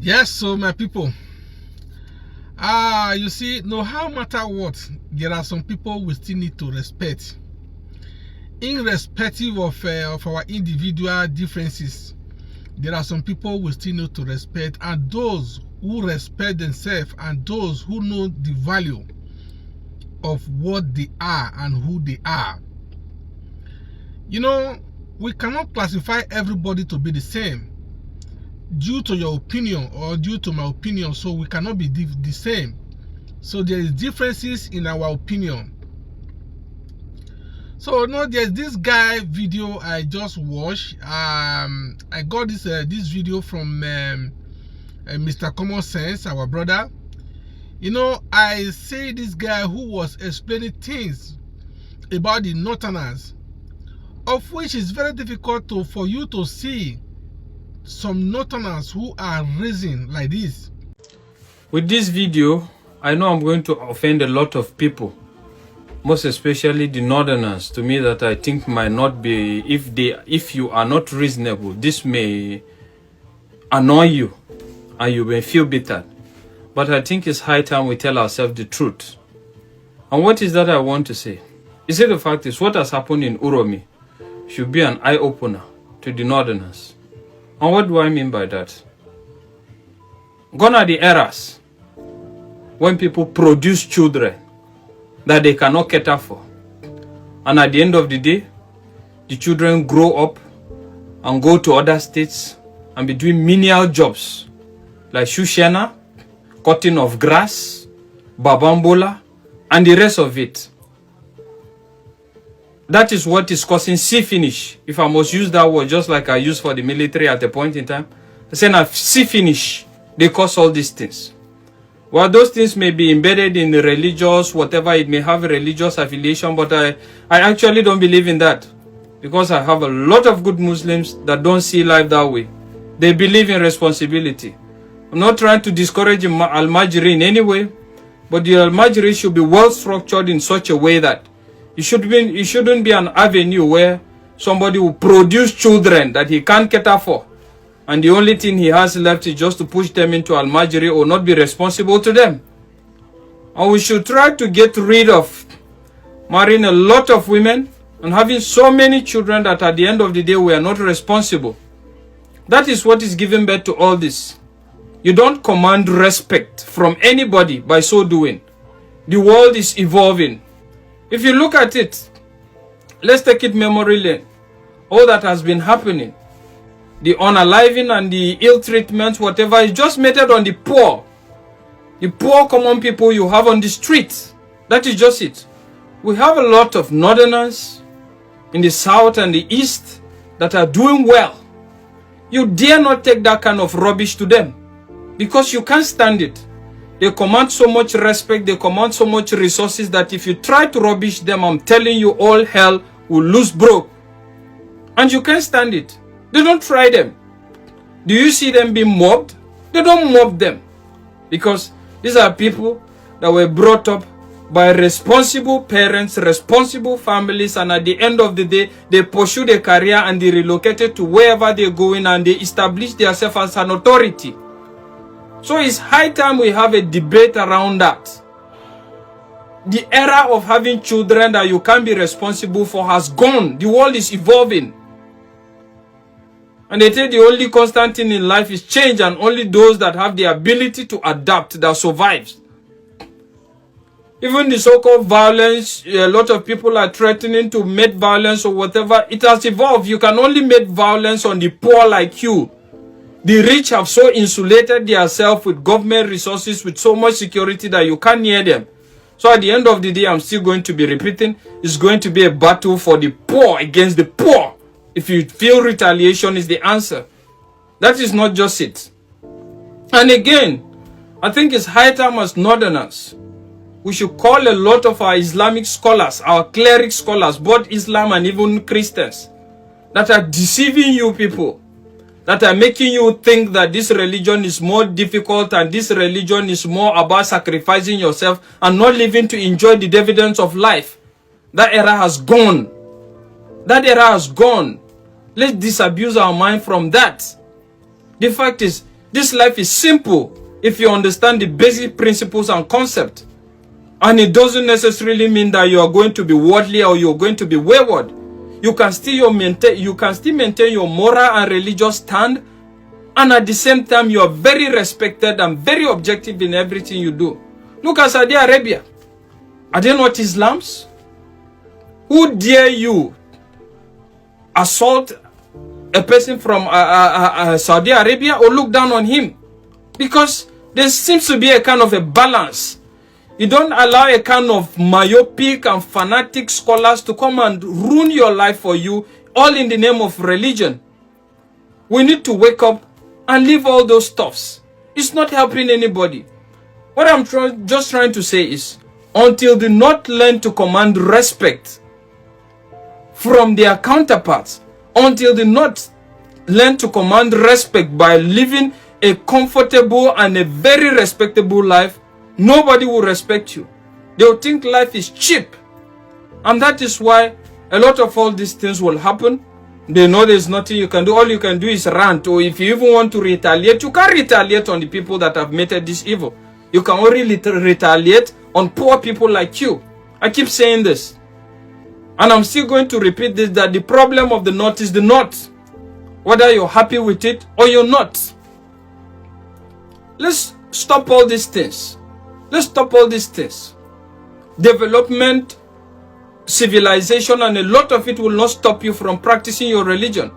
Yes, so my people, you see, no matter what, there are some people we still need to respect, irrespective of our individual differences. There are some people we still need to respect, and those who respect themselves and those who know the value of what they are and who they are. You know, we cannot classify everybody to be the same due to your opinion or due to my opinion, so we cannot be the same. So there is differences in our opinion. So now there's this guy video I just watched. I got this video from Mr. Common Sense, our brother. You know, I say this guy who was explaining things about the Northerners, of which is very difficult for you to see some Northerners who are raising like this. With this video, I know I'm going to offend a lot of people, most especially the Northerners, to me, that I think might not be, if you are not reasonable, this may annoy you and you may feel bitter. But I think it's high time we tell ourselves the truth. And what is that I want to say? You see, the fact is, what has happened in UROMI should be an eye-opener to the Northerners. And what do I mean by that? Gone are the eras when people produce children that they cannot cater for. And at the end of the day, the children grow up and go to other states and be doing menial jobs like shushena, cutting of grass, babambola, and the rest of it. That is what is causing sea finish. If I must use that word, just like I used for the military at a point in time, I say now sea finish, they cause all these things. Well, those things may be embedded in the religious, whatever, it may have a religious affiliation, but I actually don't believe in that, because I have a lot of good Muslims that don't see life that way. They believe in responsibility. I'm not trying to discourage Al-Majri in any way, but the Al-Majri should be well structured in such a way that it shouldn't be an avenue where somebody will produce children that he can't cater for, and the only thing he has left is just to push them into Al-Majri or not be responsible to them. And we should try to get rid of marrying a lot of women and having so many children that at the end of the day we are not responsible. That is what is giving birth to all this. You don't command respect from anybody by so doing. The world is evolving. If you look at it, let's take it memory lane. All that has been happening, the unaliving and the ill treatment, whatever, is just meted on the poor common people you have on the street. That is just it. We have a lot of Northerners in the south and the east that are doing well. You dare not take that kind of rubbish to them, because you can't stand it. They command so much respect, they command so much resources that if you try to rubbish them, I'm telling you, all hell will lose broke. And you can't stand it. They don't try them. Do you see them being mobbed? They don't mob them. Because these are people that were brought up by responsible parents, responsible families, and at the end of the day, they pursue their career and they relocated to wherever they're going and they establish themselves as an authority. So it's high time we have a debate around that. The era of having children that you can't be responsible for has gone. The world is evolving. And they say the only constant thing in life is change, and only those that have the ability to adapt that survives. Even the so-called violence, a lot of people are threatening to make violence or whatever. It has evolved. You can only make violence on the poor like you. The rich have so insulated themselves with government resources, with so much security that you can't near them. So at the end of the day, I'm still going to be repeating, it's going to be a battle for the poor against the poor. If you feel retaliation is the answer, that is not just it. And again, I think it's high time as Northerners, we should call a lot of our Islamic scholars, our cleric scholars, both Islam and even Christians, that are deceiving you people, that are making you think that this religion is more difficult and this religion is more about sacrificing yourself and not living to enjoy the dividends of life. That era has gone. That era has gone. Let's disabuse our mind from that. The fact is, This life is simple if you understand the basic principles and concept. And it doesn't necessarily mean that you are going to be worldly or you're going to be wayward. You can still maintain your moral and religious stand, and at the same time you are very respected and very objective in everything you do. Look at Saudi Arabia. Are they not Islams? Who dare you assault a person from Saudi Arabia or look down on him? Because there seems to be a kind of a balance. You don't allow a kind of myopic and fanatic scholars to come and ruin your life for you, all in the name of religion. We need to wake up and leave all those stuffs. It's not helping anybody. What I'm just trying to say is, until they not learn to command respect from their counterparts, until they not learn to command respect by living a comfortable and a very respectable life, nobody will respect you. They will think life is cheap. And that is why a lot of all these things will happen. They know there's nothing you can do. All you can do is rant. Or if you even want to retaliate, you can't retaliate on the people that have committed this evil. You can only retaliate on poor people like you. I keep saying this. And I'm still going to repeat this, that the problem of the North is the North. Whether you're happy with it or you're not. Let's stop all these things. Let's stop all these things. Development, civilization, and a lot of it will not stop you from practicing your religion.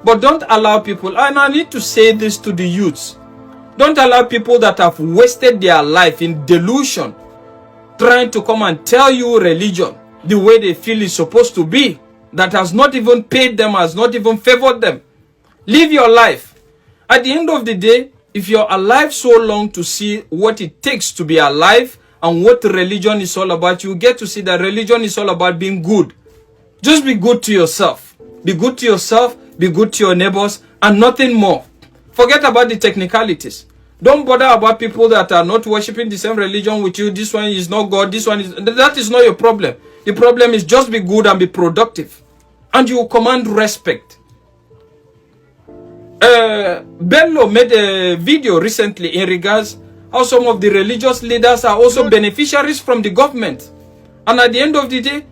But don't allow people, and I need to say this to the youths, don't allow people that have wasted their life in delusion trying to come and tell you religion the way they feel is supposed to be, that has not even paid them, has not even favored them. Live your life. At the end of the day, if you're alive so long to see what it takes to be alive and what religion is all about, you get to see that religion is all about being good. Just be good to yourself. Be good to yourself, be good to your neighbors, and nothing more. Forget about the technicalities. Don't bother about people that are not worshiping the same religion with you. This one is not God, this one is... That is not your problem. The problem is just be good and be productive. And you will command respect. Bello made a video recently in regards how some of the religious leaders are also beneficiaries from the government. And at the end of the day,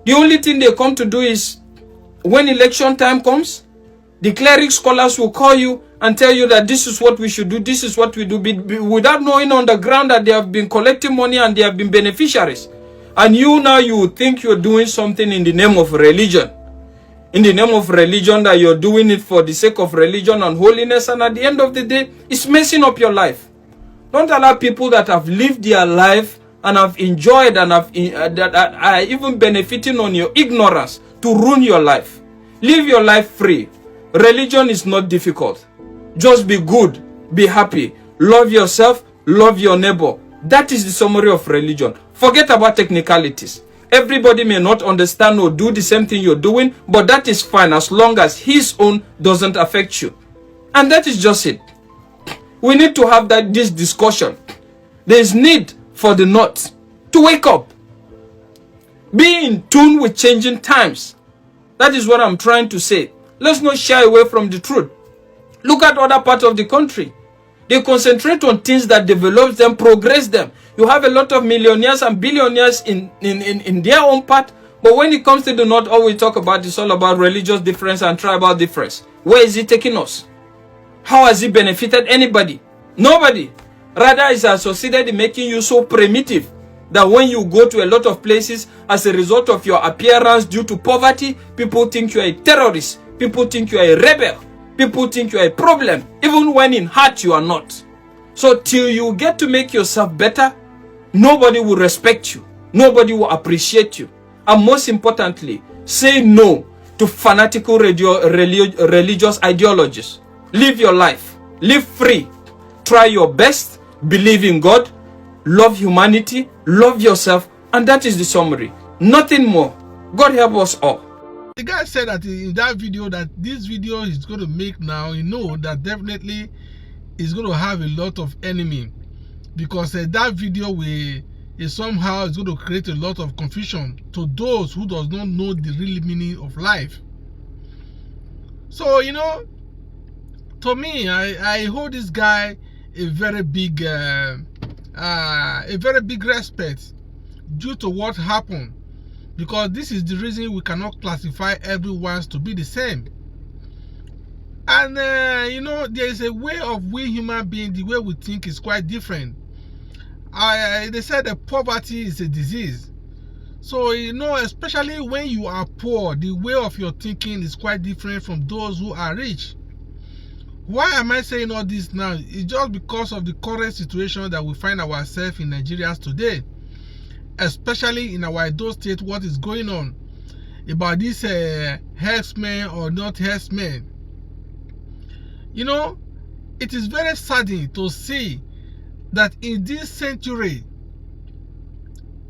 the only thing they come to do is, when election time comes, the cleric scholars will call you and tell you that this is what we should do, this is what we do, without knowing on the ground that they have been collecting money and they have been beneficiaries. And you now, you think you're doing something in the name of religion. In the name of religion, that you're doing it for the sake of religion and holiness, and at the end of the day, it's messing up your life. Don't allow people that have lived their life and have enjoyed and that are even benefiting on your ignorance to ruin your life. Live your life free. Religion is not difficult. Just be good, be happy, love yourself, love your neighbor. That is the summary of religion. Forget about technicalities. Everybody may not understand or do the same thing you're doing, but that is fine as long as his own doesn't affect you. And that is just it. We need to have this discussion. There is need for the North to wake up. Be in tune with changing times. That is what I'm trying to say. Let's not shy away from the truth. Look at other parts of the country. They concentrate on things that develop them, progress them. You have a lot of millionaires and billionaires in their own part. But when it comes to the North, all we talk about is all about religious difference and tribal difference. Where is it taking us? How has it benefited anybody? Nobody. Rather, it has succeeded in making you so primitive that when you go to a lot of places as a result of your appearance due to poverty, people think you are a terrorist. People think you are a rebel. People think you are a problem. Even when in heart you are not. So till you get to make yourself better, nobody will respect you. Nobody will appreciate you. And most importantly, say no to fanatical religious ideologies. Live your life. Live free. Try your best. Believe in God. Love humanity. Love yourself. And that is the summary. Nothing more. God help us all. The guy said that in that video, that this video is going to make now, you know, that definitely is going to have a lot of enemy, because that video is somehow is going to create a lot of confusion to those who does not know the real meaning of life. So, you know, To me, I hold this guy a very big respect due to what happened, because this is the reason we cannot classify everyone to be the same. And you know, there is a way of we human beings, the way we think is quite different. They said that poverty is a disease. So, you know, especially when you are poor, the way of your thinking is quite different from those who are rich. Why am I saying all this now? It's just because of the current situation that we find ourselves in Nigeria today, especially in our Edo state. What is going on about this herdsmen or not herdsmen? You know, it is very saddening to see that in this century,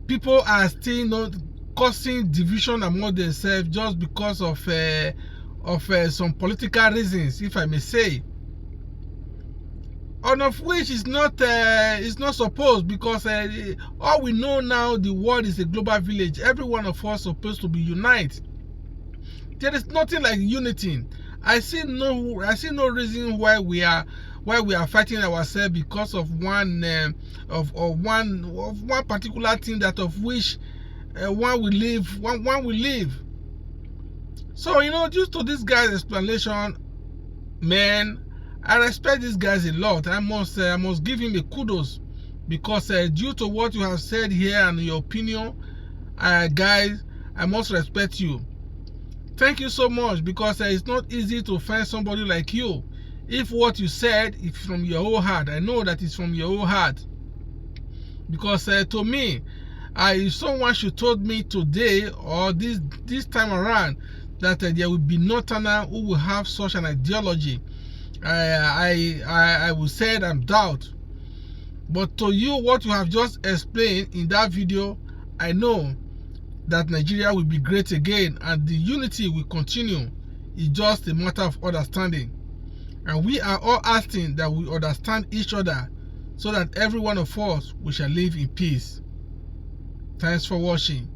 people are still not causing division among themselves just because of some political reasons, if I may say. One of which is not supposed, because all we know now, the world is a global village. Every one of us is supposed to be united. There is nothing like unity. I see no reason why we are fighting ourselves because of one particular thing, that of which one will live. So, you know, due to this guy's explanation, man, I respect these guys a lot. I must give him a kudos, because due to what you have said here and your opinion, guys, I must respect you. Thank you so much, because it's not easy to find somebody like you. If what you said is from your whole heart, I know that it's from your whole heart. Because to me, if someone should told me today or this time around that there will be no Northerner who will have such an ideology, I would say I'm doubt. But to you, what you have just explained in that video, I know that Nigeria will be great again, and the unity will continue. It's just a matter of understanding. And we are all asking that we understand each other, so that every one of us, we shall live in peace. Thanks for watching.